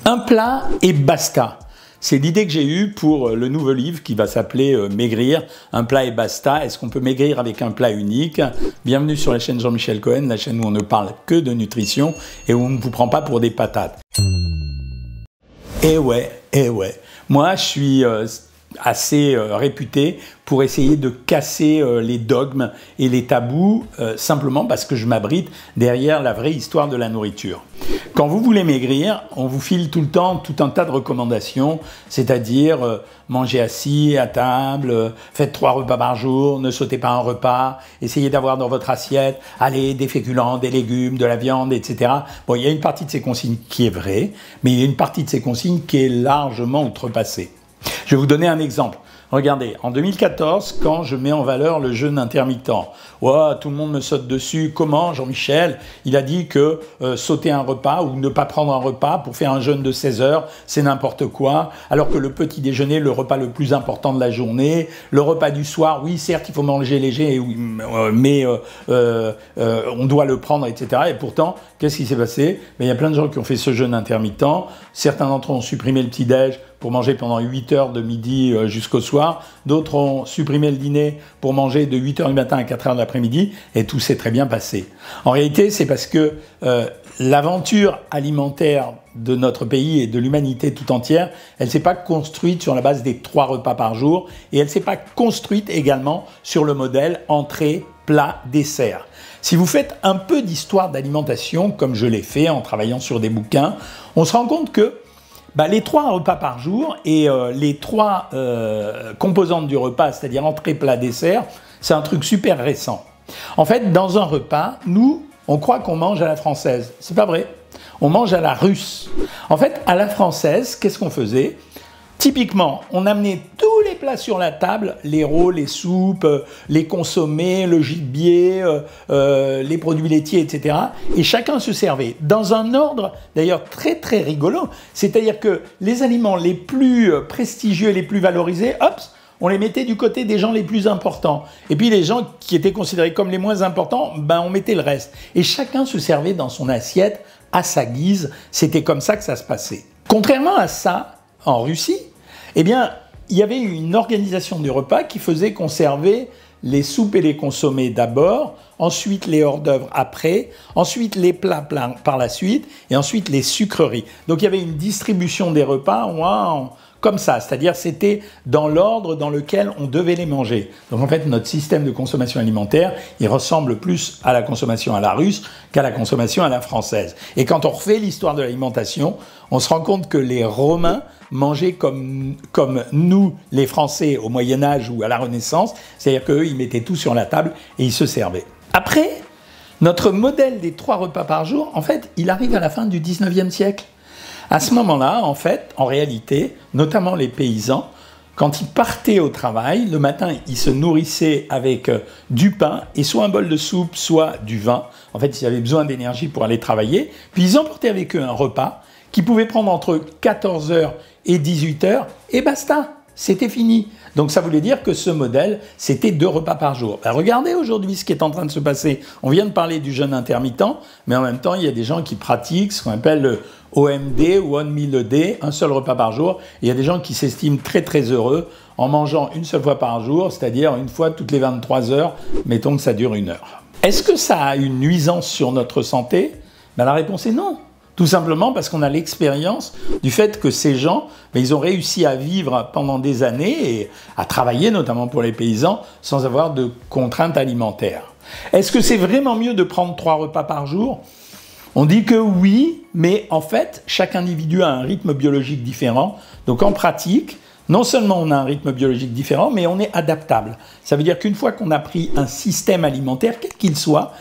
Un plat et basta. C'est l'idée que j'ai eue pour le nouveau livre qui va s'appeler Maigrir, un plat et basta. Est-ce qu'on peut maigrir avec un plat unique? Bienvenue sur la chaîne Jean-Michel Cohen, la chaîne où on ne parle que de nutrition et où on ne vous prend pas pour des patates. Eh ouais. Moi, je suis assez réputé pour essayer de casser les dogmes et les tabous, simplement parce que je m'abrite derrière la vraie histoire de la nourriture. Quand vous voulez maigrir, on vous file tout le temps tout un tas de recommandations, c'est-à-dire manger assis, à table, faites 3 repas par jour, ne sautez pas un repas, essayez d'avoir dans votre assiette, allez, des féculents, des légumes, de la viande, etc. Bon, il y a une partie de ces consignes qui est vraie, mais il y a une partie de ces consignes qui est largement outrepassée. Je vais vous donner un exemple. Regardez, en 2014, quand je mets en valeur le jeûne intermittent, tout le monde me saute dessus. Comment, Jean-Michel? Il a dit que sauter un repas ou ne pas prendre un repas pour faire un jeûne de 16 heures, c'est n'importe quoi. Alors que le petit déjeuner, le repas le plus important de la journée, le repas du soir, oui, certes, il faut manger léger, mais on doit le prendre, etc. Et pourtant, qu'est-ce qui s'est passé? Il y a plein de gens qui ont fait ce jeûne intermittent. Certains d'entre eux ont supprimé le petit-déj pour manger pendant 8 heures de midi jusqu'au soir. D'autres ont supprimé le dîner pour manger de 8 heures du matin à 4 heures de l'après-midi et tout s'est très bien passé. En réalité, c'est parce que l'aventure alimentaire de notre pays et de l'humanité tout entière, elle ne s'est pas construite sur la base des 3 repas par jour et elle ne s'est pas construite également sur le modèle entrée, plat, dessert. Si vous faites un peu d'histoire d'alimentation, comme je l'ai fait en travaillant sur des bouquins, on se rend compte que les 3 repas par jour et les 3 composantes du repas, c'est-à-dire entrée, plat, dessert, c'est un truc super récent. En fait, dans un repas, nous, on croit qu'on mange à la française. C'est pas vrai. On mange à la russe. En fait, à la française, qu'est-ce qu'on faisait? Typiquement, on amenait tous les plats sur la table, les rôts, les soupes, les consommés, le gibier, les produits laitiers, etc. Et chacun se servait dans un ordre, d'ailleurs très très rigolo. C'est-à-dire que les aliments les plus prestigieux et les plus valorisés, hop, on les mettait du côté des gens les plus importants. Et puis les gens qui étaient considérés comme les moins importants, on mettait le reste. Et chacun se servait dans son assiette à sa guise. C'était comme ça que ça se passait. Contrairement à ça, en Russie, il y avait une organisation du repas qui faisait qu'on servait les soupes et les consommés d'abord, ensuite les hors-d'œuvre après, ensuite les plats par la suite, et ensuite les sucreries. Donc il y avait une distribution des repas comme ça, c'est-à-dire c'était dans l'ordre dans lequel on devait les manger. Donc en fait, notre système de consommation alimentaire, il ressemble plus à la consommation à la russe qu'à la consommation à la française. Et quand on refait l'histoire de l'alimentation, on se rend compte que les Romains mangeaient comme nous, les Français, au Moyen-Âge ou à la Renaissance, c'est-à-dire qu'eux, ils mettaient tout sur la table et ils se servaient. Après, notre modèle des 3 repas par jour, en fait, il arrive à la fin du 19e siècle. À ce moment-là, en fait, en réalité, notamment les paysans, quand ils partaient au travail, le matin, ils se nourrissaient avec du pain et soit un bol de soupe, soit du vin. En fait, ils avaient besoin d'énergie pour aller travailler. Puis ils emportaient avec eux un repas qu'ils pouvaient prendre entre 14 h et 18 h et basta, c'était fini. Donc ça voulait dire que ce modèle, c'était 2 repas par jour. Regardez aujourd'hui ce qui est en train de se passer. On vient de parler du jeûne intermittent, mais en même temps, il y a des gens qui pratiquent ce qu'on appelle le OMD ou On Meal a Day, un seul repas par jour. Et il y a des gens qui s'estiment très très heureux en mangeant une seule fois par jour, c'est-à-dire une fois toutes les 23 heures, mettons que ça dure 1 heure. Est-ce que ça a une nuisance sur notre santé? La réponse est non. Tout simplement parce qu'on a l'expérience du fait que ces gens, ils ont réussi à vivre pendant des années et à travailler, notamment pour les paysans, sans avoir de contraintes alimentaires. Est-ce que c'est vraiment mieux de prendre 3 repas par jour? On dit que oui, mais en fait, chaque individu a un rythme biologique différent. Donc en pratique, non seulement on a un rythme biologique différent, mais on est adaptable. Ça veut dire qu'une fois qu'on a pris un système alimentaire, quel qu'il soit,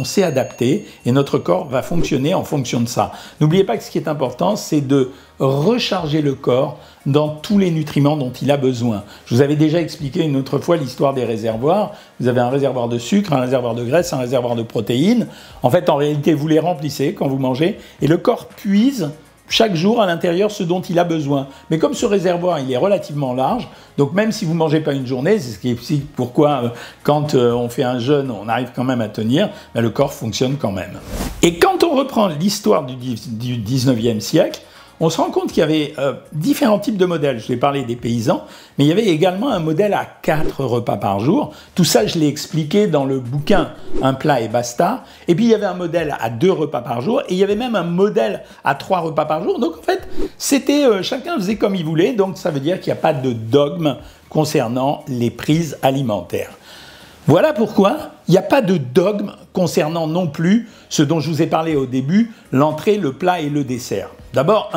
on s'est adapté et notre corps va fonctionner en fonction de ça. N'oubliez pas que ce qui est important, c'est de recharger le corps dans tous les nutriments dont il a besoin. Je vous avais déjà expliqué une autre fois l'histoire des réservoirs. Vous avez un réservoir de sucre, un réservoir de graisse, un réservoir de protéines. En fait, en réalité, vous les remplissez quand vous mangez et le corps puise chaque jour à l'intérieur ce dont il a besoin. Mais comme ce réservoir, il est relativement large, donc même si vous ne mangez pas une journée, c'est ce qui explique pourquoi quand on fait un jeûne, on arrive quand même à tenir, le corps fonctionne quand même. Et quand on reprend l'histoire du 19e siècle, on se rend compte qu'il y avait différents types de modèles. Je vais parler des paysans, mais il y avait également un modèle à 4 repas par jour. Tout ça, je l'ai expliqué dans le bouquin Un plat et basta. Et puis, il y avait un modèle à 2 repas par jour, et il y avait même un modèle à 3 repas par jour. Donc, en fait, c'était chacun faisait comme il voulait. Donc, ça veut dire qu'il n'y a pas de dogme concernant les prises alimentaires. Voilà pourquoi il n'y a pas de dogme concernant non plus ce dont je vous ai parlé au début, l'entrée, le plat et le dessert. D'abord,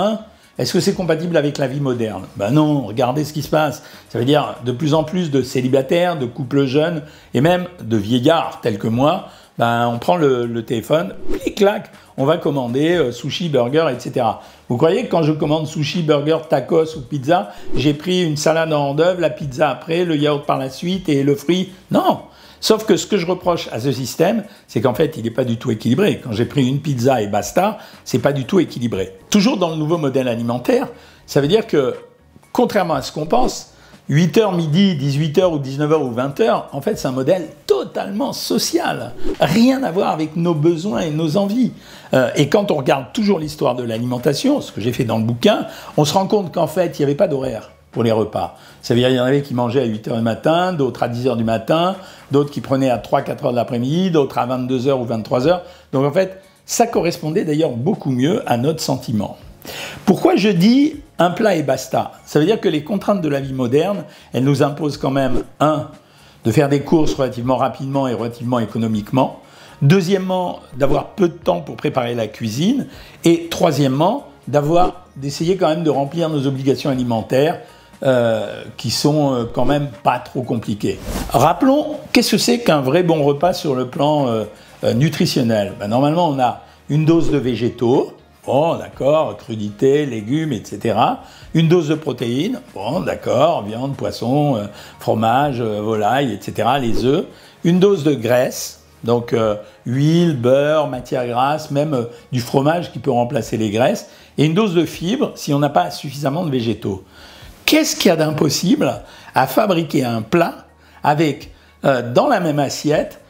est-ce que c'est compatible avec la vie moderne? Ben non, regardez ce qui se passe. Ça veut dire de plus en plus de célibataires, de couples jeunes et même de vieillards tels que moi. Ben, on prend le téléphone, clic-clac, on va commander sushi, burger, etc. Vous croyez que quand je commande sushi, burger, tacos ou pizza, j'ai pris une salade en hors d'œuvre, la pizza après, le yaourt par la suite et le fruit? Non! Sauf que ce que je reproche à ce système, c'est qu'en fait, il n'est pas du tout équilibré. Quand j'ai pris une pizza et basta, c'est pas du tout équilibré. Toujours dans le nouveau modèle alimentaire, ça veut dire que, contrairement à ce qu'on pense, 8h, midi, 18h ou 19h ou 20h, en fait, c'est un modèle totalement social. Rien à voir avec nos besoins et nos envies. Et quand on regarde toujours l'histoire de l'alimentation, ce que j'ai fait dans le bouquin, on se rend compte qu'en fait, il n'y avait pas d'horaire pour les repas. Ça veut dire qu'il y en avait qui mangeaient à 8h du matin, d'autres à 10h du matin, d'autres qui prenaient à 3-4h de l'après-midi, d'autres à 22h ou 23h. Donc en fait, ça correspondait d'ailleurs beaucoup mieux à notre sentiment. Pourquoi je dis un plat et basta? Ça veut dire que les contraintes de la vie moderne, elles nous imposent quand même, de faire des courses relativement rapidement et relativement économiquement. Deuxièmement, d'avoir peu de temps pour préparer la cuisine. Et troisièmement, d'essayer quand même de remplir nos obligations alimentaires qui sont quand même pas trop compliquées. Rappelons, qu'est-ce que c'est qu'un vrai bon repas sur le plan nutritionnel? Ben, normalement, on a une dose de végétaux, bon, d'accord, crudités, légumes, etc. Une dose de protéines, bon, d'accord, viande, poisson, fromage, volaille, etc., les œufs. Une dose de graisse, donc huile, beurre, matière grasse, même du fromage qui peut remplacer les graisses. Et une dose de fibres si on n'a pas suffisamment de végétaux. Qu'est-ce qu'il y a d'impossible à fabriquer un plat avec, dans la même assiette,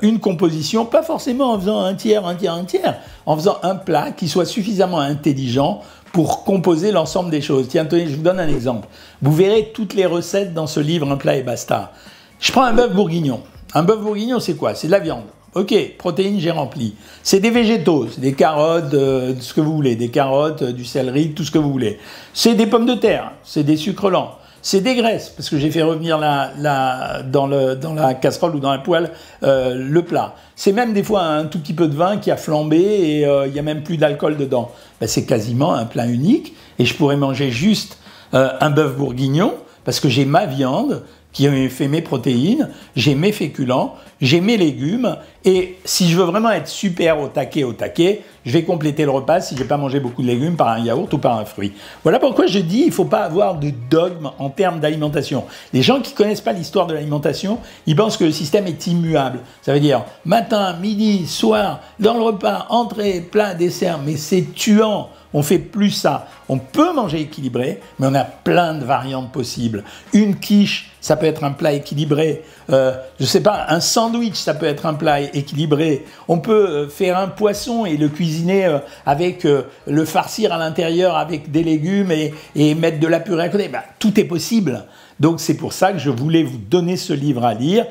une composition, pas forcément en faisant un tiers, en faisant un plat qui soit suffisamment intelligent pour composer l'ensemble des choses. Tiens, tenez, je vous donne un exemple. Vous verrez toutes les recettes dans ce livre, Un plat et basta. Je prends un bœuf bourguignon. Un bœuf bourguignon, c'est quoi? C'est de la viande. Ok, protéines, j'ai rempli. C'est des végétaux, c'est des carottes, ce que vous voulez, des carottes, du céleri, tout ce que vous voulez. C'est des pommes de terre, c'est des sucres lents, c'est des graisses, parce que j'ai fait revenir dans la casserole ou dans la poêle le plat. C'est même des fois un tout petit peu de vin qui a flambé et il n'y a même plus d'alcool dedans. Ben, c'est quasiment un plat unique et je pourrais manger juste un bœuf bourguignon parce que j'ai ma viande qui fait mes protéines, j'ai mes féculents, j'ai mes légumes, et si je veux vraiment être super au taquet, je vais compléter le repas si je n'ai pas mangé beaucoup de légumes par un yaourt ou par un fruit. Voilà pourquoi je dis qu'il ne faut pas avoir de dogme en termes d'alimentation. Les gens qui ne connaissent pas l'histoire de l'alimentation, ils pensent que le système est immuable. Ça veut dire matin, midi, soir, dans le repas, entrée, plat, dessert, mais c'est tuant. On fait plus ça. On peut manger équilibré, mais on a plein de variantes possibles. Une quiche, ça peut être un plat équilibré. Je sais pas, un sandwich, ça peut être un plat équilibré. On peut faire un poisson et le cuisiner avec le farcir à l'intérieur avec des légumes et mettre de la purée à côté. Ben, tout est possible. Donc c'est pour ça que je voulais vous donner ce livre à lire.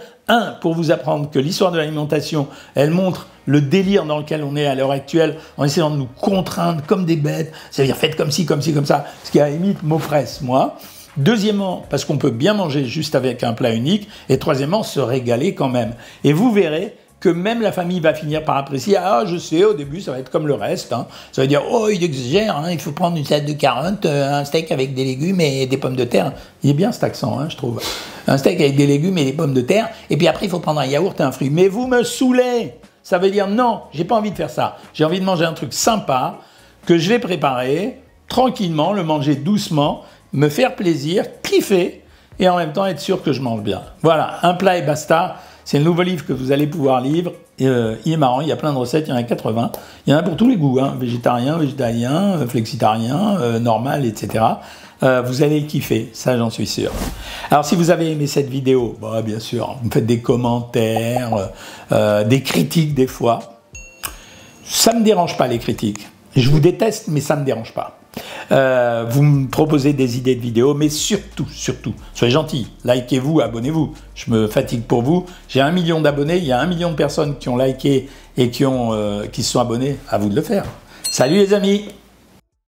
Pour vous apprendre que l'histoire de l'alimentation, elle montre le délire dans lequel on est à l'heure actuelle, en essayant de nous contraindre comme des bêtes, c'est-à-dire faites comme ci, comme ça, ce qui à la limite m'oppresse, moi. Deuxièmement, parce qu'on peut bien manger juste avec un plat unique, et troisièmement, se régaler quand même. Et vous verrez que même la famille va finir par apprécier. Ah, je sais, au début, ça va être comme le reste. Hein. Ça veut dire, oh, il exagère, hein, il faut prendre une salade de carottes, un steak avec des légumes et des pommes de terre. Il est bien cet accent, hein, je trouve. Un steak avec des légumes et des pommes de terre, et puis après, il faut prendre un yaourt et un fruit. Mais vous me saoulez! Ça veut dire, non, j'ai pas envie de faire ça. J'ai envie de manger un truc sympa, que je vais préparer, tranquillement, le manger doucement, me faire plaisir, kiffer, et en même temps être sûr que je mange bien. Voilà, Un plat et basta. C'est le nouveau livre que vous allez pouvoir lire. Il est marrant, il y a plein de recettes, il y en a 80. Il y en a pour tous les goûts, hein, végétarien, végétalien, flexitarien, normal, etc. Vous allez le kiffer, ça j'en suis sûr. Alors si vous avez aimé cette vidéo, bah, bien sûr, vous me faites des commentaires, des critiques des fois. Ça ne me dérange pas les critiques. Je vous déteste, mais ça ne me dérange pas. Vous me proposez des idées de vidéos, mais surtout, soyez gentils, likez-vous, abonnez-vous. Je me fatigue pour vous. J'ai 1 million d'abonnés, il y a 1 million de personnes qui ont liké et qui se sont abonnés. À vous de le faire. Salut les amis!